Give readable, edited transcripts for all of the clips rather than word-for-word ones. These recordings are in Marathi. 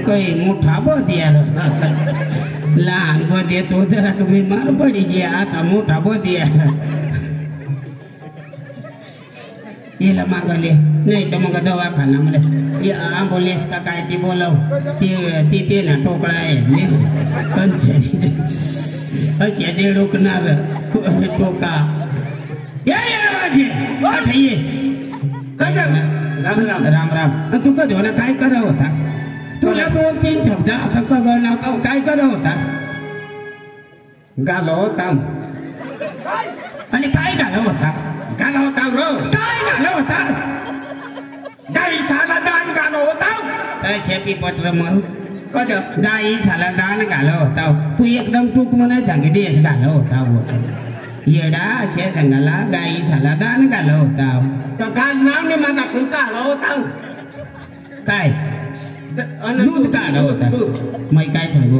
काही मोठा बदिया लहान बदिया तो जरा बीमार पड़ी गया आता मोठा बदिया येला मागले नाही तर मग दवाखाना म्हणजे ॲम्ब्युलन्स का काय ती बोलव ती ना टोकळा आहे अच्छा ते डोकणार टोका ये राम राम राम राम तू कधी होणार काय करत होतास तुला 2-3 शब्द आता कळणार काय करत होतास गालो होता आणि काय गालो होतास गालो होता रो काय गालो होतास गाई साला दान गालो होता छेपी पत्र मारू कधी गाई साला दान गालो होता तू एकदम टूक म्हणून सांगितलीस गालो होता येडा असे सांगाला गाई साला दान गालो होता तर काल नाव ने माझा कुलका आला होता काय दूध काढा होता मैं काय सांगू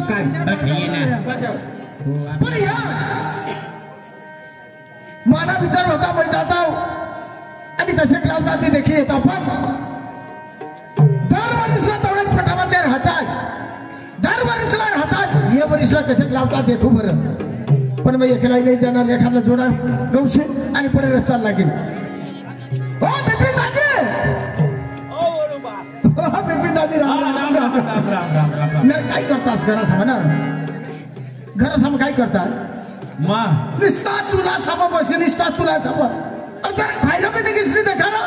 काय ना माना विचार होता मैं जाता हूं आणि कसे लावतात ते देखील येतात पण दरवर्षीला तेवढेच पटामध्ये राहतात दरवर्षीला राहतात या वर्षीला कसे लावतात देखू बरं पण मी एकला नाही जाणार एखादा जोडा गौशे आणि पुढे रस्ता लागेल ओ बेबी दादी ओ बेबी दादी राम काय करतास घरासमोर घरासमोर काय करतात मा निस्ता चुला समोर बसे निस्ता चुला समोर अरे बाहेर पण दिसली देखा ना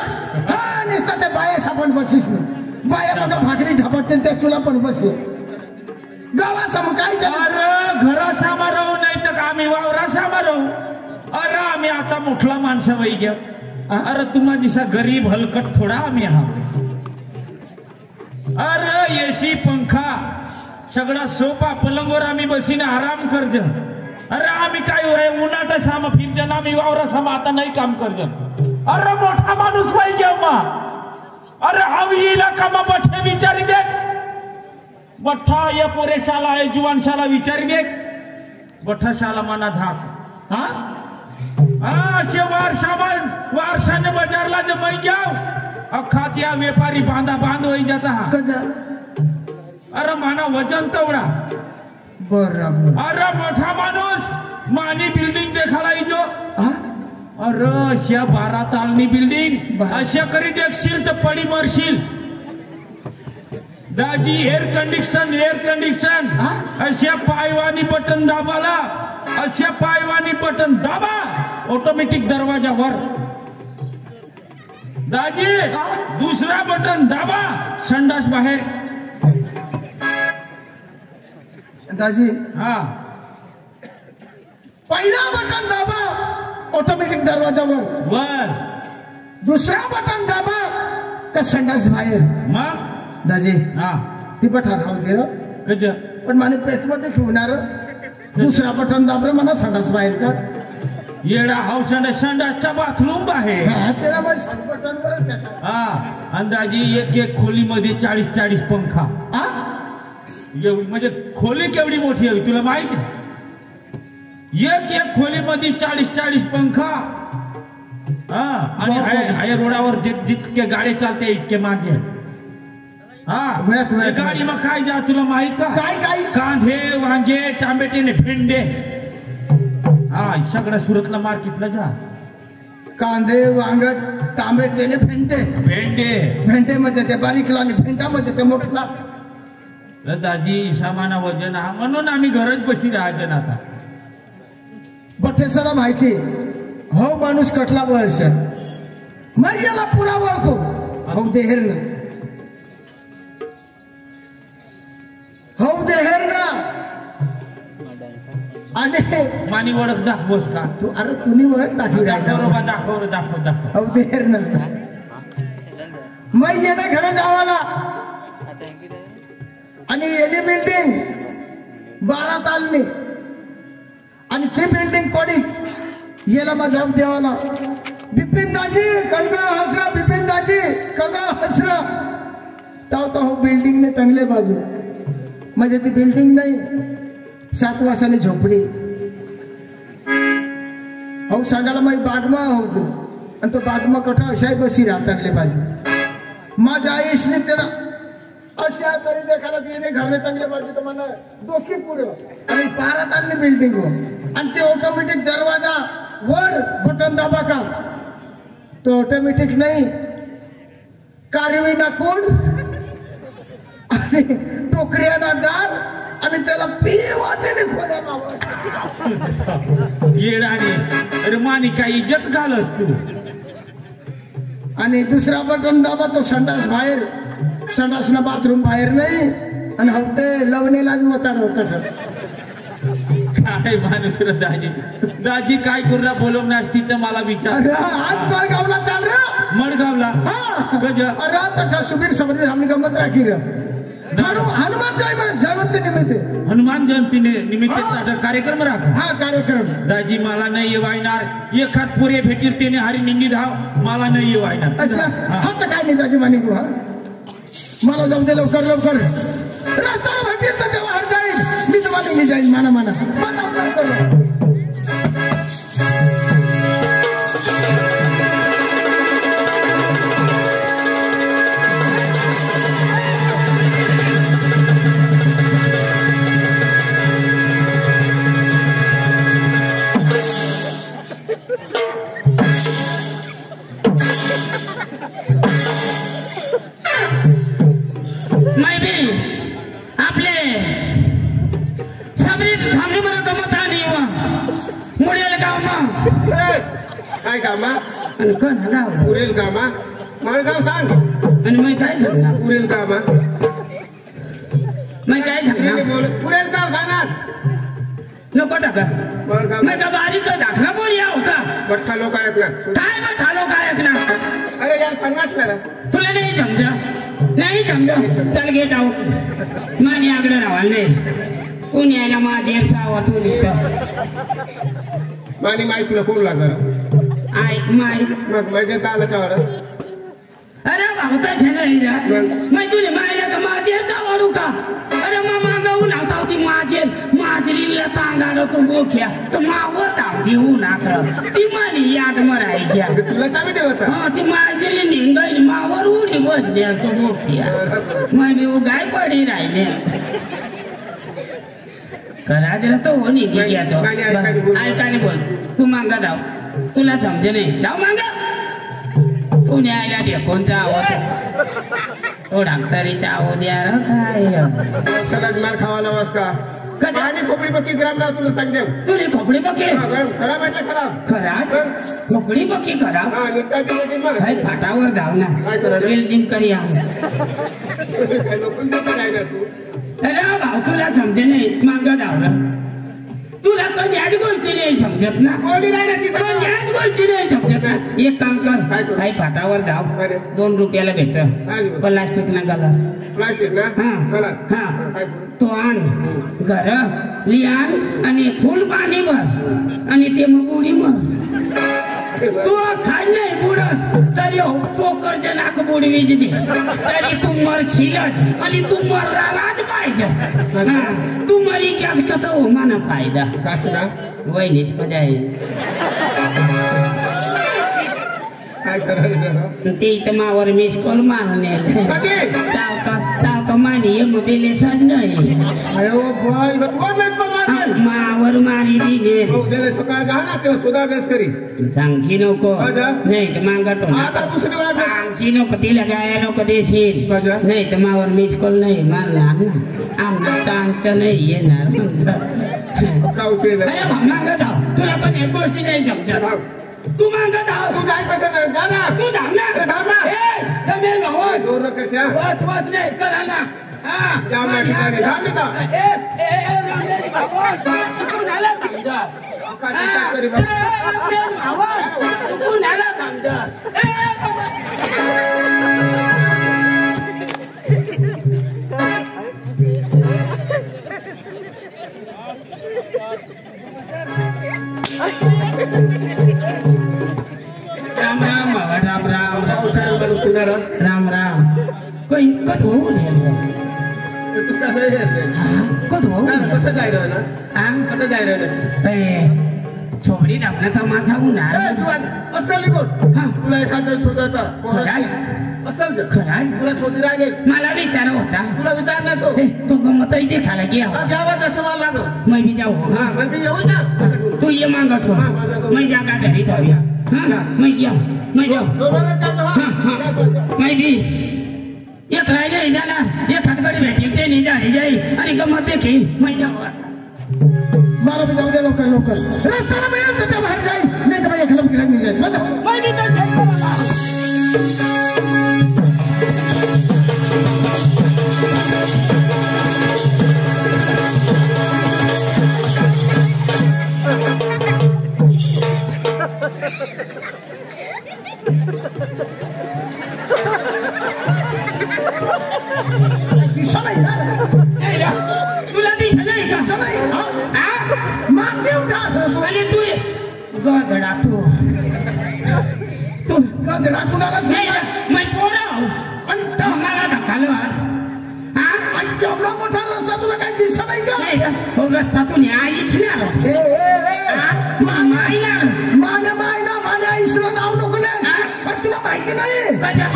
हा निस्ता ते बाया सापण बसीस नाही बाया मग भाकरी ढापटते त्या चुला पण बसे गावासमोर काय अरे घरासमोर राहू नाही तर आम्ही वावरासमोर राहू अरे आम्ही आता मोठला माणसा वै घ्या अरे तुम्हा जिसा गरीब हलकट थोडा आम्ही आहात अरे एसी पंखा सगळा सोफा पलंगवर आम्ही बसीने आराम करज अरे आम्ही काय उन्हाट सामा फिरजन आम्ही वावरा सामा आता नाही काम करजन अरे मोठा माणूस पाहिजे मा अरे आम्ही इलाका मा बठे विचारी दे बठ्ठा या पोरेशाला आहे जुवानशाला विचारी दे बठ्ठा शाला मना धाक हा असे वारसाने बाजारला जे मै जाव अख्खा त्या व्यापारी बांधा बांध होई जाता अरे माना वजन तेवढा बरोबर अरे मोठा माणूस मानी बिल्डिंग देखाला इजो अरे अशा 12 तालनी बिल्डिंग अशा करी देखशील तर पडी मरशील दाजी एअर कंडिशन अशा पायवानी बटन दाबाला अशा पायवानी बटन दाबा ऑटोमॅटिक दरवाजा वर दाजी दुसरा बटन दाबा संडास बाहेर दाजी हा पहिला बटन दाबा ऑटोमॅटिक दरवाजा वर दुसरा बटन दाबा का संडास बाहेर मग दाजी हा ती बटन राहू दे कज पण माने पेटमध्ये घेऊणार दुसरा बटन दाबरे मला संडास बाहेर का येडा हाऊस संडासचा बाथरूम बाहेर त्याला मग बटन हा अंदाजी एक खोलीमध्ये 40 पंखा म्हणजे खोली केवढी मोठी हवी तुला माहिती एक खोलीमध्ये 40 पंखा हा आणि हाय रोडावर जितके गाडी चालते इतके मागे हा गाडी मग काय जा तुला माहित का काय कांदे वांगे टामेटे भेंडे हा सगळं सुरतला मार्केटला जा कांदे वांग टामेटे भेंडे मध्ये ते बारीकला आणि भेंडा मध्ये ते मोठला दाजी सामाना वजन हा म्हणून आम्ही घरच बशी राहायचं आता बठेसाला माहिती हो माणूस कटला वळस मग याला पुरा ओळखो हो देहेर ना आणि मानी ओळख दाखवस का तू अरे तुम्ही ओळख दाखव हो देहेर ना मग ये ना घरे जावाला आणि एनी बिल्डिंग 12 तालनी आणि ती बिल्डिंग कोणी येला माझा देवाला बिपिन दाजी कणगा हसरा बिपिन दाजी कणगा हसरा ताव बिल्डिंग ने तंगले बाजू म्हणजे ती बिल्डिंग नाही 7 वासाने झोपडी अहो सांगायला माझी बागमा होतो आणि तो बागमा कठा अशाही बसी राहत तंगले बाजू माझ्या आईशने त्याला अशा तरी देखायला तिने घरने तंगले बाजू तर म्हणा डोकी पुरं आणि पारात आणली बिल्डिंग आणि ते ऑटोमॅटिक दरवाजा वर बटन दाबा का तो ऑटोमॅटिक नाही कारवी ना कोड आणि टोकऱ्या ना दार आणि त्याला पी वाटेने खोल्या नाव येडाने अरे मानी काही इज्जत घालस तू आणि दुसरा बटन दाबा तो संडास बाहेर संडास ना बाथरूम बाहेर नाही आणि हवते लवणीलाच मोताड होत काय माणूस रे दाजी काय करूला बोलवणार असती तर मला विचार आज मडगावला चाल रे मडगावला अरे तथा सुबीर समजे हमने गमत राखी रे हनुमान जयंती निमित्त हनुमान जयंती निमित्त कार्यक्रम राख हा कार्यक्रम दाजी मला नाही येवायणार एखाद पुरे भेटीर त्याने हरी निंगी धाव मला नाही येवायणार अच्छा हा तर काय नाही दाजी मानी हा मला जाऊ दे लवकर लवकर रस्त्याला भेटेल तर तेव्हा हर जाईल मी तुम्हाला निघी जाईल माना माना काय कामा उरेल कामा मळगाव सांग आणि मग काय सांगणार उरेल कामा मग काय सांगणार उरेल का सांगणार नको टाकस मळगाव मग का बारीक दाखला पण याव का बठ्ठा लोक ऐकणार काय मग ठालो काय ऐकणार अरे यार सांगाच करा तुला नाही समजा नाही समजा चल घेत आहो मानी आगडं राहाल नाही तू न्यायला माझे सावा तू मानी माई तुला कोण लागल ऐक माई मग माझ्या काला चावड अरे भावता मैं तुझे मायला का माझेर जावाडू का अरे मामा गाऊ नावता होती माझरीला तांगारो तो बोख्या तर मावर तावती नाकर ती मानी याद मराई घ्या तुला चावी देवत हा ती माझरी निंगाई मावर उडी बसली तो बोख्या मैं मी गाय पडी राहिले करा दिला तो हो निघी गया तो ऐकाने बोल तू मांगा जाऊ तुला समजे नाही जाऊ मांगा तू न्यायला ढेकोनचा आवाज तो डाक्टरीचा आवाज द्या र काय सगळ्यात मार खावाला वास का आणि खोपडी पक्की ग्राम राह तुला सांग देव तुझी खोपडी पक्की खराब आहे खराब खराब खोपडी पक्की खराब हा निघता दिवशी मग हाय फाटावर धाव ना काय करा बिल्डिंग करी आम लोकल देतो नाही का तू अरे भाऊ तुला समजे नाही मांगा धावलं तुला कोण याच गोष्टी नाही समजत ना कोणी नाही ना कोण याच गोष्टी नाही समजत ना एक काम कर काही फाटावर धाव 2 रुपयाला भेट प्लास्टिक ना गलास प्लास्टिक ना हा तो आण घर लिहान आणि फुल पाणी भर आणि ते मग उडी मग तू खाल नाही बुडस तरी पोकर जनाक बुडवीच दे तरी तू मरशीलच आणि तू मरालाच पाहिजे तू मरी क्यास का तो माना फायदा कसला वहिनीच मजा येईल काय करायचं ते इथं मावर मिस कॉल मारून येईल मानी मग बेले सज नाही मावर मारी दिले सकाळ जा ना तेव्हा सुद्धा अभ्यास करी सांगशी नको नाही तर मांगतो सांगशी नको तिला काय नको देशील नाही तर मावर मिस कॉल नाही मारणार ना आमना चांगचं नाही येणार अरे मांग जाऊ तुला पण एक गोष्टी नाही समजत तू मांगत आहो तू काय कसं जा ना तू धाव ना धाव ना जमेल भाऊ जोर न कशा बस बस नाही करा ना जाऊ ना ठिकाणी धाव ना तू नाला समजा तू नाला समजा येणार राम राम कोई कधो तू काय कधो कसं जाय राहिला कसं जाय राहिला छोबडी डाबला तर माझा उन्हाळ असेल निघून तुला एखादं शोधायचा असेल खराय तुला शोधी राहिले मला विचार होता तुला विचारला तो गमतही देखायला घ्या घ्यावा तसं मला लागो मैं भी जाऊ हा मग मी येऊ ना तू ये मागत हो मैं जागा घरी जाऊया मैं जाऊ मैं भी एक राहिले जाणार एक हातकडे भेटेल ते नाही झाली जाईल आणि गमत देखील मैं जाऊ मला बी जाऊ दे लवकर लवकर रस्त्याला मिळेल तर त्या बाहेर जाईल नाही तर एकला बिघडा मी जाईल तुला दिसलं नाही का आणि तू गधडा तू गधडा कुणालाच नाही मैं पोरा आणि तो मला ढकलवास एवढा मोठा रस्ता तुला काही दिसत नाही का हो रस्ता तू न्यायच माझ्या आईसला जाऊ नको तुला माहिती नाही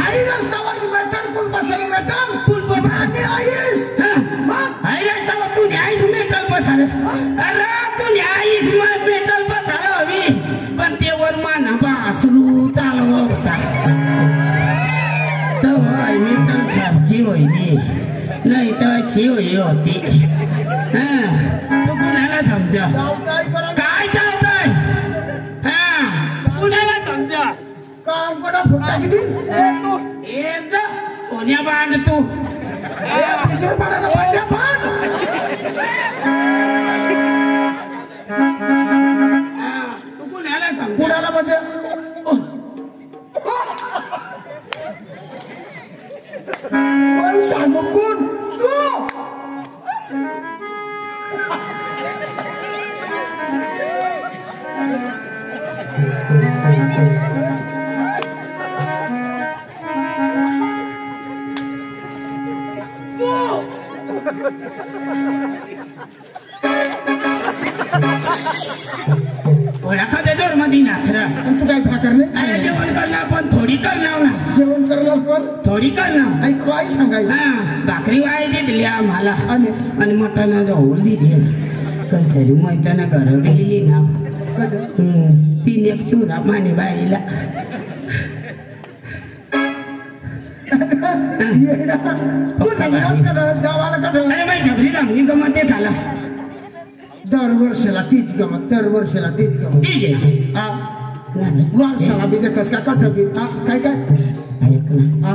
आई रस्त्यावर मेटल पूल बसायला मेटल पूल बसायला आईस आई रस्त्यावर तू न्यायच मेटल बसायला अरे तू न्यायच मेटल बसायला हवी पण ते वर माना बासरू चालव होता तर मेटल सारची होईली नाही तर अशी होई होती तू कुणाला समजा काय चालतंय कुणाला समजा काम कोणा फुटा किती सोन्या बांध तू तू कुणाला समजा कुणाला म्हणजे सांगू कोण तू ओळखा दर मध्ये नाथरा तू काय भाकर नाही जेवण करणार पण थोडी करणार ना जेवण करणार पण थोडी करणार ऐक वाय सांगायचं भाकरी वाय दिली आम्हाला आणि मटण जवळ दिली पण तरी मैदाना घर गेली ना तीन एक चुरा माने बाईला झगडी लागली गमत ते झाला दरवर्षीला तीच गमत दरवर्षीला तीच गमत वर्षाला बी देखस का कठबी काय काय ऐक ना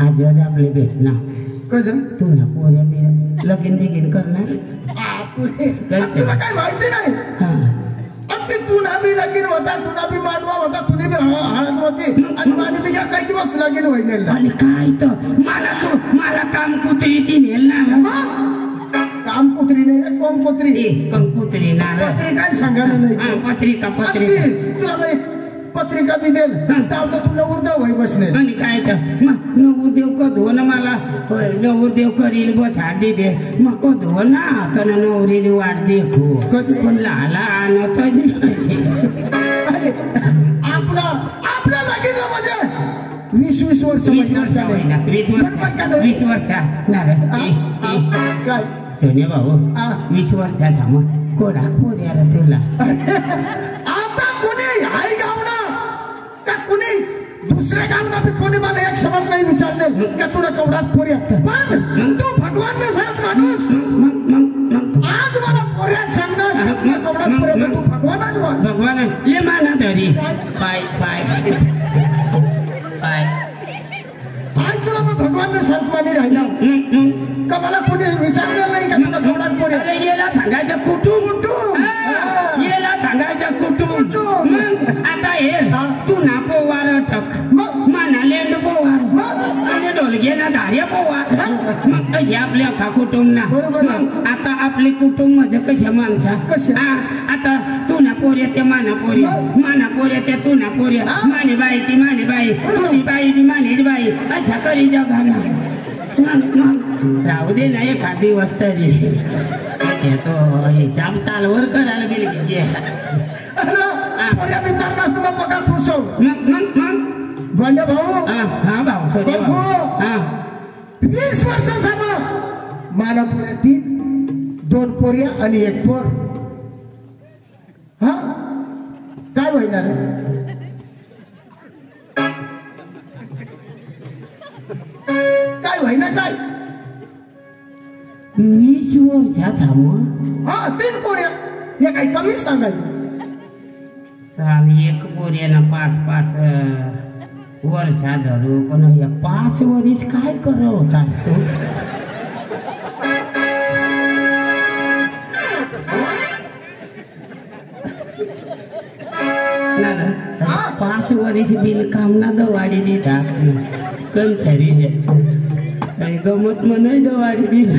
आज आपले भेट ना कसं तू ना पोऱ्या बिऱ्या लगीन बिगीन करणार तुला काय माहिती नाही अगदी तुला बी लगीन होता तुला बी मांडवा होता तुला बी हळद होती आणि माझी बी काही दिवस लगीन होईल आणि काय तर मला काम कुत्री ती नेल ना काम कुत्री नाही कोण कुत्री कुत्री ना पत्री काय सांगायला नाही पत्रिका तुला पत्रिका बी देल तर तुला उर्दा होई बसणे आणि काय तर नवरदेव कधो ना मला नवरदेव करील बसाडी दे मग कधो ना तर नवरीने वाट देखू पण लाला आणत आपल्या लगीन मध्ये 20 वर्ष 20 वर्ष काय सोने भाऊ 20 वर्षाचा मग कोडा पोऱ्याला तुला आता कोणी आई गावना का कोणी दुसऱ्या गावना बी कोणी मला एक शब्द नाही विचारले का तुला कवडा पोऱ्या पण तू भगवान नसाच माणूस आज मला पोऱ्या सांगणार कवडा पोऱ्या तू भगवानच भगवान ले माना धरी पाय पाय पाय आज तुला मग भगवान सारखवानी राहिला का मला कोणी विचारलं नाही का तुला कवडा पोऱ्या येला सांगायचं कुटुंब येला सांगायचं कुटुंब आता हे तू ना पोवार ठक माना लेंड पोवार आणि ढोलगेला धार्या पोवार मग कशी आपल्या अख्खा कुटुंब ना आता आपले कुटुंब मध्ये कशा माणसा आता तू ना पोऱ्या त्या माना पोऱ्या माना पोऱ्या त्या तू ना पोऱ्या माने बाई ती माने बाई तुझी बाई ती मानेच बाई अशा करी जगाला राहू दे ना एखाद दिवस तरी तो हे चाप चालवर करायला गेले की विचार नसतो मग पका खुश हो मग बंडे भाऊ हा भाऊ सोडे हा 20 वर्षासमोर माना पोऱ्या 3 2 पोऱ्या आणि 1 पोर हा काय होणार काय होईना काय 20 वर्षाचा मग हा 3 पोऱ्या हे काही कमी सांगायचं चाल एक पोऱ्यानं 5-5 वर्षा धरू पण या 5 वर्ष काय करत होतास तू 5 वर्ष बिनकाम ना दवाडी दिला कंथरी काही गमत म्हणे दवाडी दिला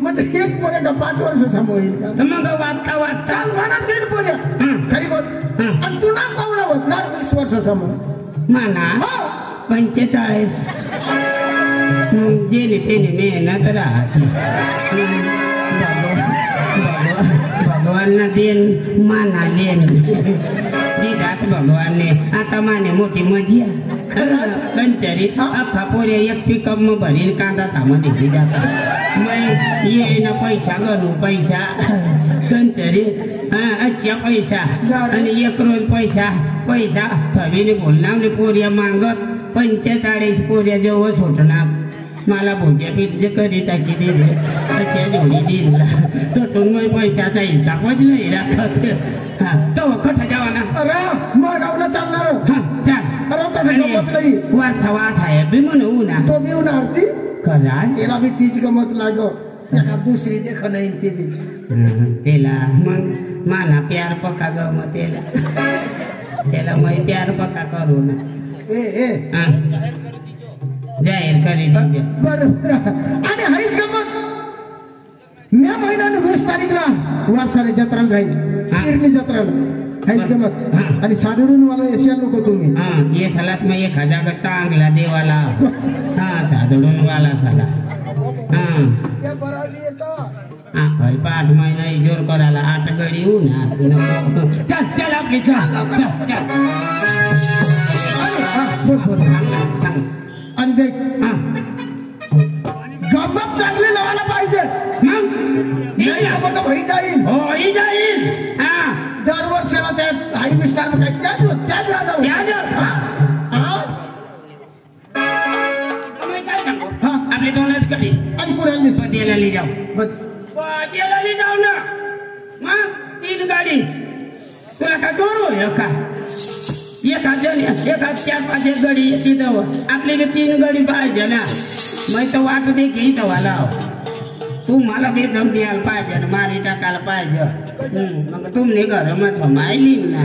मग 1 पोऱ्या का 5 वर्ष होईल का मग वाटता वाटता म्हणा 3 पोऱ्या खरी बोल आणि तू ना कोवडा होणार 20 वर्ष समोर म्हणा 45 जेणे तेने मेहनत राहते भगवान देन माना लेन दिदात भगवान ने आता माने मोठी मजा कंचरी अख्खा पोऱ्या एक पिकअप मग भरील कांदा सामान दिली जाता मग ये ना पैसा गणू पैसा कंचरी अच्छा पैसा आणि 1 रोज पैसा थवीने बोलणार पोऱ्या मागत 45 पोऱ्या जवळ सुटणार मला भोज्या पीठचे कधी टाकी दिले अशा जोडी दिला तटून मग पैशाचा हिसाबच नाही राखत हा तो कठा जावा ना अरे मग गावला चालणार हा चाल वारसा वास आहे बी म्हणू ना तो बी उन्हाळती करा त्याला बी तीच गमत लागो त्याला दुसरी देख नाही ते बी त्याला मग माना प्यार पक्का गमत त्याला मग प्यार पक्का करू ना ए जाहीर करी बरोबर आणि हाईच गमत मे महिन्याने 20 तारीखला वारसाने जत्राला राहील किरणी जत्राला हाईच गमत आणि साधडून मला येशाल नको तुम्ही ये सालात मग 1000 चांगला देवाला साधडून वाला साला भाई 8 महिना जोर करायला 8 गडी येऊ ना चल आपली चल आणि देख गमत चांगली लावायला पाहिजे मग होई जाईल दरवर्षीला त्या आई विस्तार त्याच राजा आपले 2च कडी आणि पुरायला पद्याला जाऊ ना मग 3 गाडी तुला काय करू का एखाद 4-5 गडी येते आपली बी 3 गडी पाहिजे ना मग तर वाट दे की वाला तू मला बी दम द्यायला पाहिजे ना मारी टाकायला पाहिजे मग तुमने घर मग समायली ना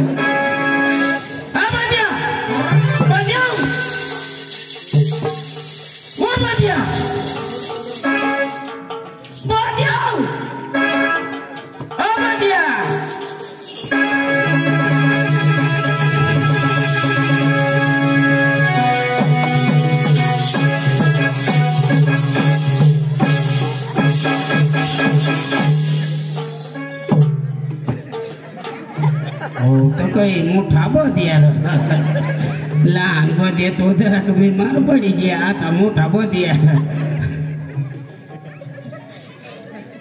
तो काही मोठा बदिया लहान बदिया तो जरा बीमार पडी गया आता मोठा बदिया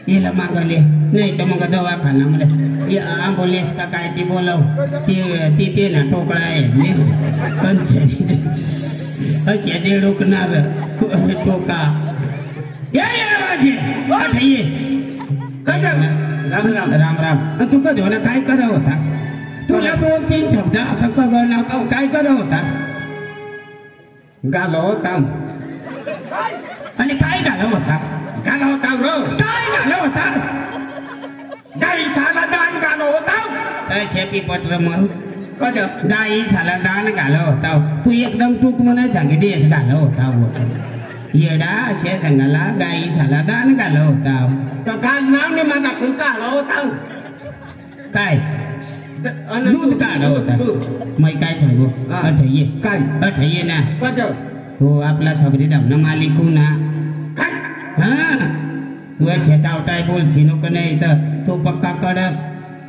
याला मागवले नाही तर मग दवाखान्यामध्ये ॲम्ब्युलन्स का काय ती बोलव ते ना टोकळा आहे अच्छा ते डोकणार टोका ये राम तू कधी ना काय करत होतास तुला 2-3 शब्द आता कळणार काय करत होतास गालो होता आणि काय घालव होतास गाला होता काय घालव होतास गाई साला दान गालो होता छेपी पत्र मारू गाई साला दान घालव होता तू एकदम टूक म्हणा सांगितलीस घालव होता येडा असे सांगाला गाई झाला दान घाला होता तर गाल नाव ने माझा खुलका हवा होता काय दूध काढा होता मै काय सांगू अठ ये काय अठ ये ना कद तो आपला सबरी धावना मालिक हो ना काय हा तू असे चावटाय बोलशी नको नाही तर तो पक्का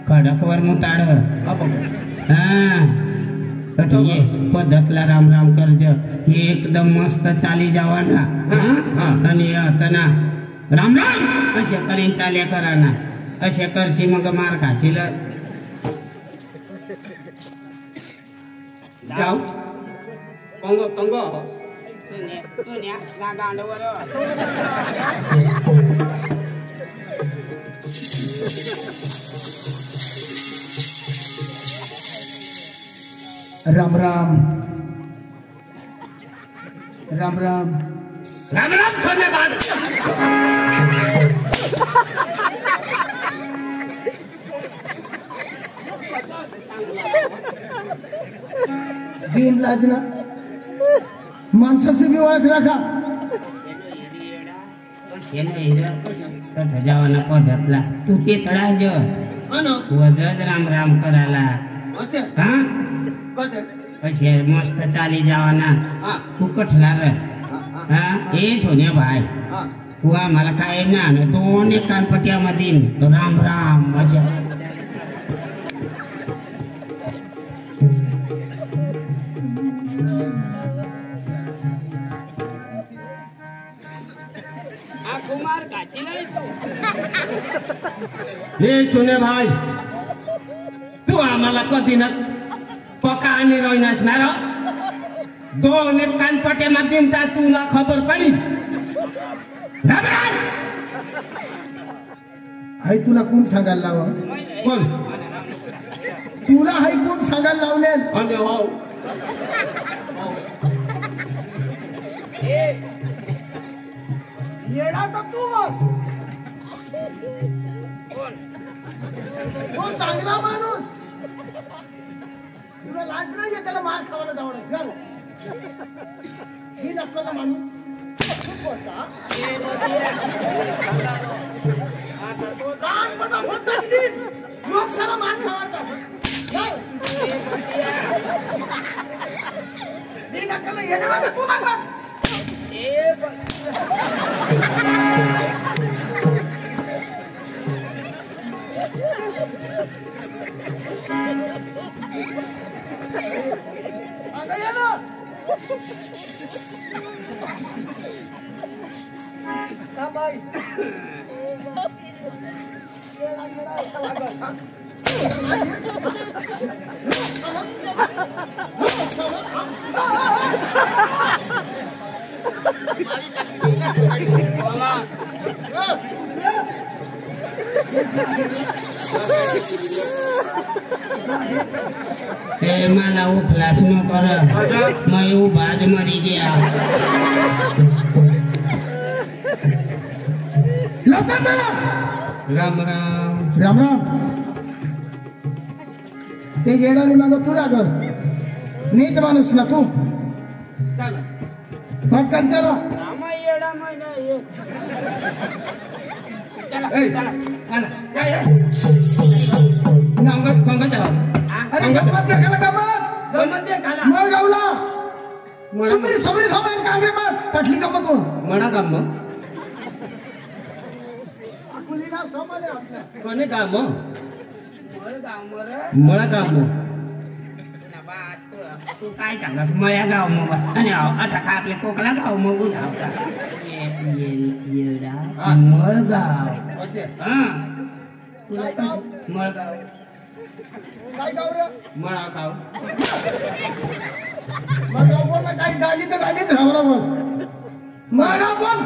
कडक वर मुताड हा अठ ये पद्धतला राम राम करज हे एकदम मस्त चाली जावा ना आणि आता ना राम राम असे करीन चाले करा ना असे करशी मग मार खाशील जाऊ कंगो कंगो राम राम राम राम राम राम सोने बात दिन लाजना माणसाची बी ओळख राखा जावाना पद्धतला तू ते तळाय वजत राम राम करायला हा असे मस्त चाली जावाना तू कठला र हा ए सोन्या भाई तू आम्हाला काय ना दोन एक कानपट्यामध्ये राम राम अशा हे सोने भाई तू आम्हाला कधी ना पका आणि रोई नसणार दोन एक कानपट्यामध्ये तुला खबर पडी हाय तुला कोण सांगायला लावा कोण तुला हाय कोण सांगायला लावले अरे हो येडा तर तू बस तो चांगला माणूस तुला लाज नाहीये त्याला मार खावायला जावडस ना ही नक्कोचा माणूस खूप बोलता कान पटा फुटता किती लोक साला मार खावायचा ही नक्कल येणे वाला तू ना मला उखलास न कर मैं उभाज मरी गया राम राम राम राम ते येणारी माग तुला कर नीट माणूस ना तू पटकन चला अरे गमत मळ गावला सबरी थांबेन कांग्रे मग कटली गमत हो म्हणा काम कोणी काम मळा काम तू काय सांगस मया गाव मग आणि आता का आपल्या कोकला गाव मग मळगाव मळगाव काय गाव रे मळा गाव मळगाव बोल ना काही गाडी तर गाडीत राहला बस मळगाव बोल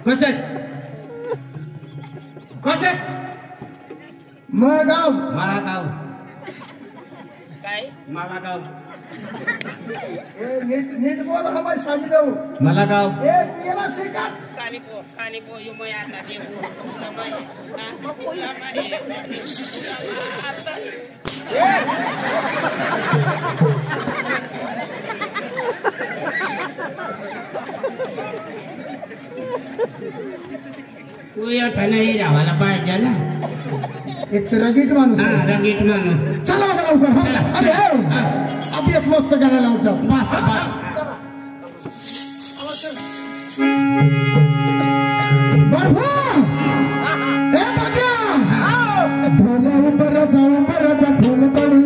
कसे कसे मळगाव माळागाव काय माळागाव ए नीट नीट बोल हा मैं सांगितलं मला गाव ए तू याला शिका कालिपो यो मया आता तू नाही राहायला पाहिजे ना. एक तर रगीट माणूस आहे. रंगीत माणूस. चला बघा लवकर हा. चला. अरे आपण एक मस्त गाणं लावून जाऊ. ढोला उंबराचा फुल तोडून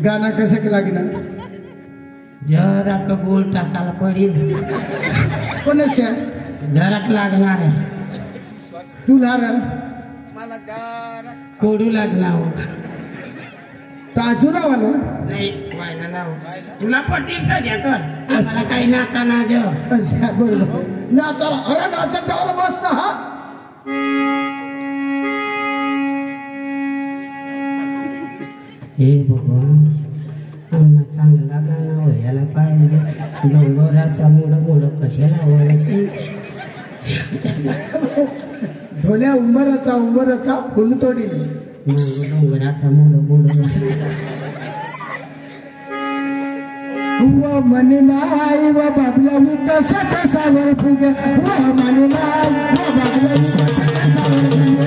गाना कसं के लागणार. जरा का गोल टाकायला पडेल. कोणाच्या जराक लागणार आहे. तुला कोडू लागणार. ताजूला वाला नाही व्हायला लाव. तुला पटेल तर घेतो. आम्हाला काही नाका ना देव. अच्छा बरोबर नाचाला. अरे नाचत जावं मस्त हा. हे भगवान आम्हाला चांगला गाणं व्हायला पाहिजे. डोंगराचा मुड कशाला वळते. ढोल्या उंबराचा फुल तोडील. डोंगराचा मुड व मने माय व बाबलानी कशा कसावर फुगे. व मने माय व बाबलानी कशा कसावर फुगे.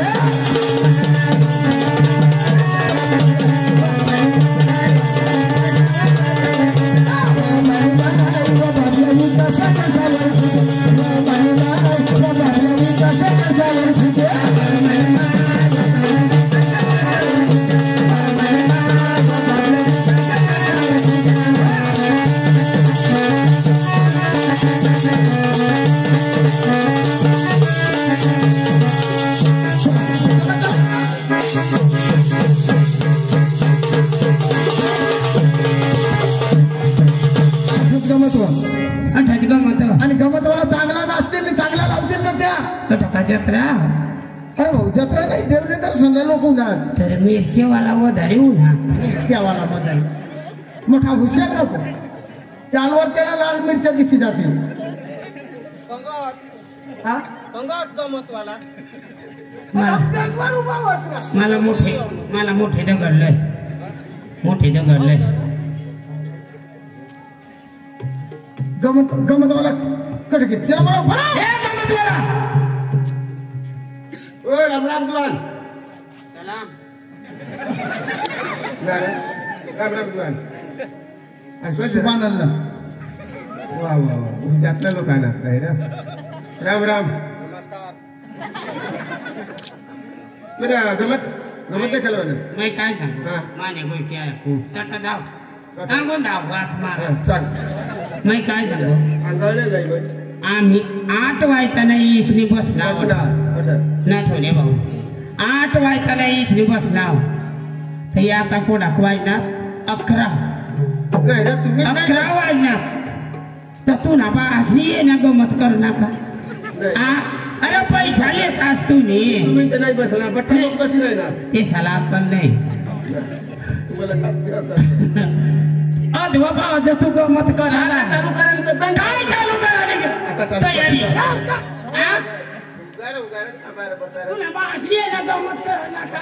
आणि गमतवाला चांगला नाचतील चांगला लावतील ना त्या जत्रा. अरे भाऊ जत्रा नाही देवने दर्शनला लोक उन्हात. तर मिरचीवाला वधारे उन्हा. त्यावाला मध्ये मोठा हुशार नको. चालवर त्याला लाल मिरच्या दिशी जातील. मला मोठे दगडलंय. गमतवाला कडे घेत त्याला मला राम राम दुवान. राम राम दुवान. सुभान अल्लाह. वा वा वा जातल्या लोकांना आहे ना. राम राम. बरं गमत देखील मी काय सांगू. माझ्या गोष्टी आहे तटा धाव सांगून धाव वास मार. सांग. मी काय सांगू. अंगाळले आम्ही 8 वाजताना इसनी बसला ना छोले भाऊ. 8 वाजताना इसनी बसला तर आता कोणाक वाजना 11 वाजना. तर तू ना बा असली ये ना गमत करू नका. अरे पैसा लेत असतो तुम्ही नाही बसला बट्टा लोक कसं नाही ना. ते साला अक्कल नाही. अधवा पाव तू गमत कर. चालू करा काय चालू करा तयारी. तुला बा असली आहे ना गमत करू नका.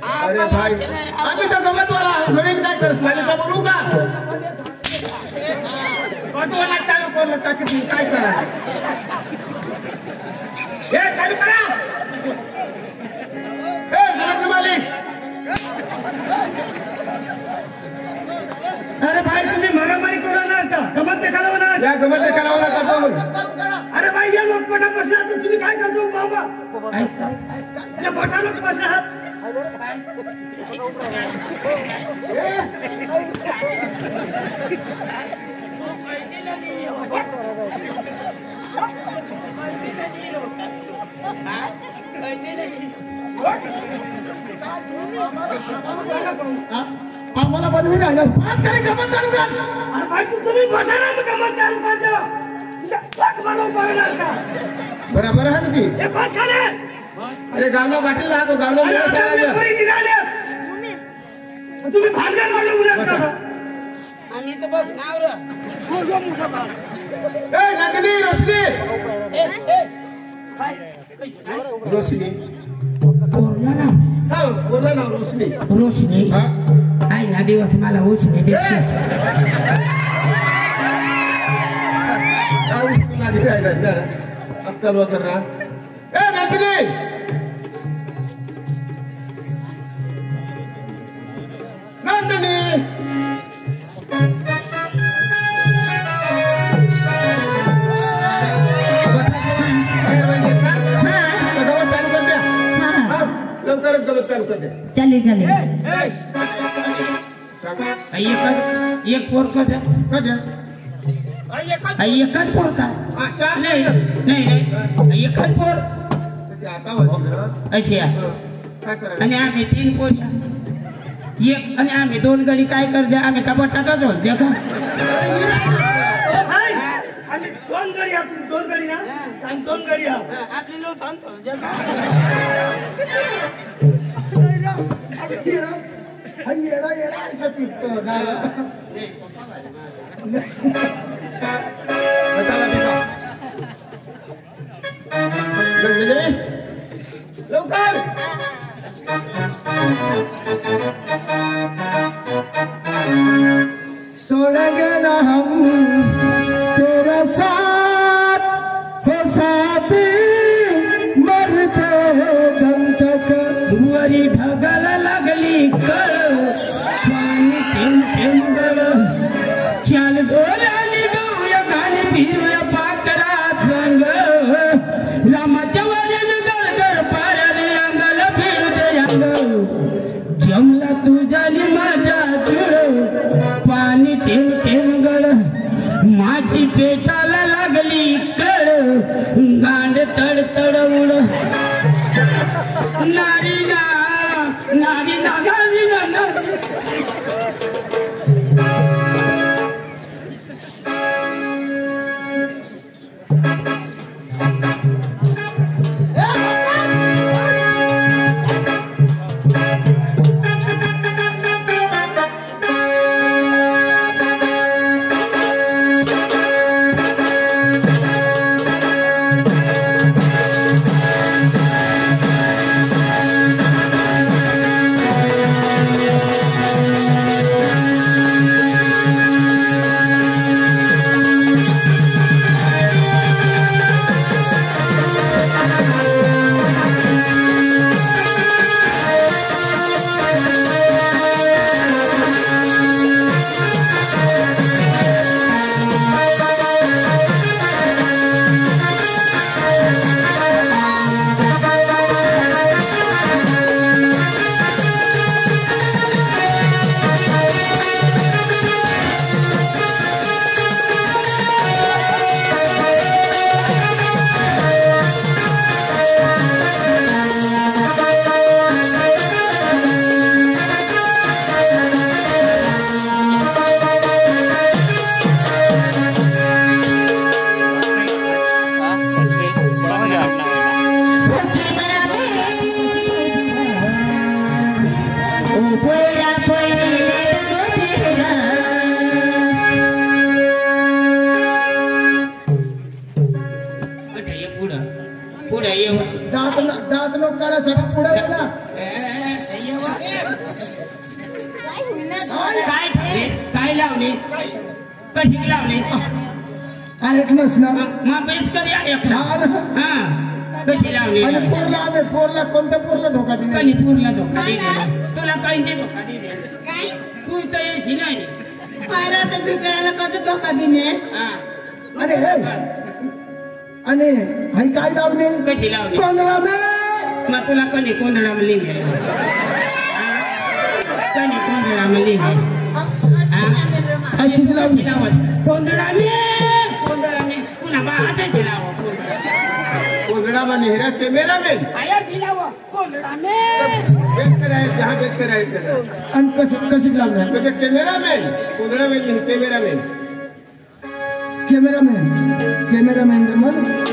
अरे भाई आम्ही तर गमत वाला घरी काय करत नाही का बोलू का. चालू करू टाकी तुम्ही काय करा. हे चालू करा. हे गमत मालिक. अरे भाई तुम्ही मारामारी करू नसता गमत देखायला म्हणा. या गमत देखायला करतो. अरे भाई या लोकपटा बसला तर तुम्ही काय करतो बाबा. त्या बोटाला बसला हात आम्हाला बनवी राहिलं गमत चालू कर तुम्ही बसा ना गमत चालू कर बरोबर आहे ती अरे गावला पाटील लागो गावला तुम्ही भांडण काढलं आणि तर बस नाव नकली रोशनी रोशनी बोलला ना हा बोला ना रोशनी रोशनी हा आई ना दिवस मला उशने देते अस्तर वगैरे ए नकली नंदिनी चले चले एक पोर एकच पोर का नाही नाही एकच पोर अशी आणि आम्ही 3 पोरी एक आणि आम्ही 2 गडी काय करते आम्ही का बटाटाच होते का आम्ही 2 गडी आहोत 2 गडी ना आम्ही 2 गडी आहोत आपली लोक सांगतो येडा येडा पिटतो लवकर सोडेंगे ना हम तेरा साथ हो साथी मरते दम तक वरी ढगाला लागली कळ पाणी थेंब थेंब गळ चाल गोराली गौया गाणी फिरूया पाकरा संग रामाच्या वाऱ्यान गरगर पाराने अंगाला फिरू दे अंग जमला तुझ्यानी माझ्या जुळ पाणी थेंब थेंब गळ माझी पेटाला लागली कळ गांड तड तड उड नारी ना नारी ना नारी ना नारी दात लोक काढा सगळं पुढे ये ना काय लावली कशी लावली ऐकलंच ना मग बेच कर या हा कशी लावली आणि पोरला कोणत्या पोरला धोका दिला कधी पूरला धोका दिला तुला काही नाही धोका दिला तू तर येशी नाही पायरा तर बिकळाला कसं धोका दिने अरे हे आणि हाय काय लावली कशी लावली कोंगला दे मग तुला कोणी कोंदडा लिहिले कोणी कोंदडा लिहिले अशीच लावली कोंदडा मी पुन्हा बाजायचे लाव कोंदड़ा में नेहरा कैमरामैन आया दिलावं कोंदडा मी बेच कर आए जहाँ बेच कर आए थे आणि कशी लावणार मुझे कैमरामैन कोंदड़ा में नहीं कैमरामैन कॅमेरामॅन म्हण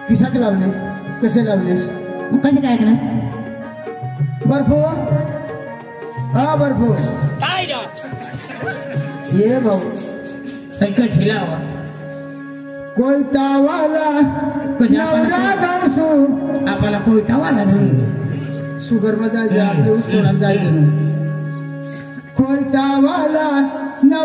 किशाक लावलेस कसे लावलेस कसे काय केलं बर्फो हा बर्फो काय रे ये भाऊ सगळं छिलावा कोयतावाला नवरा गावसो आपल्याला कोयतावाला जाऊन शुगर में जायचं आपले उस्मानाला जायचं कोयतावाला नवरा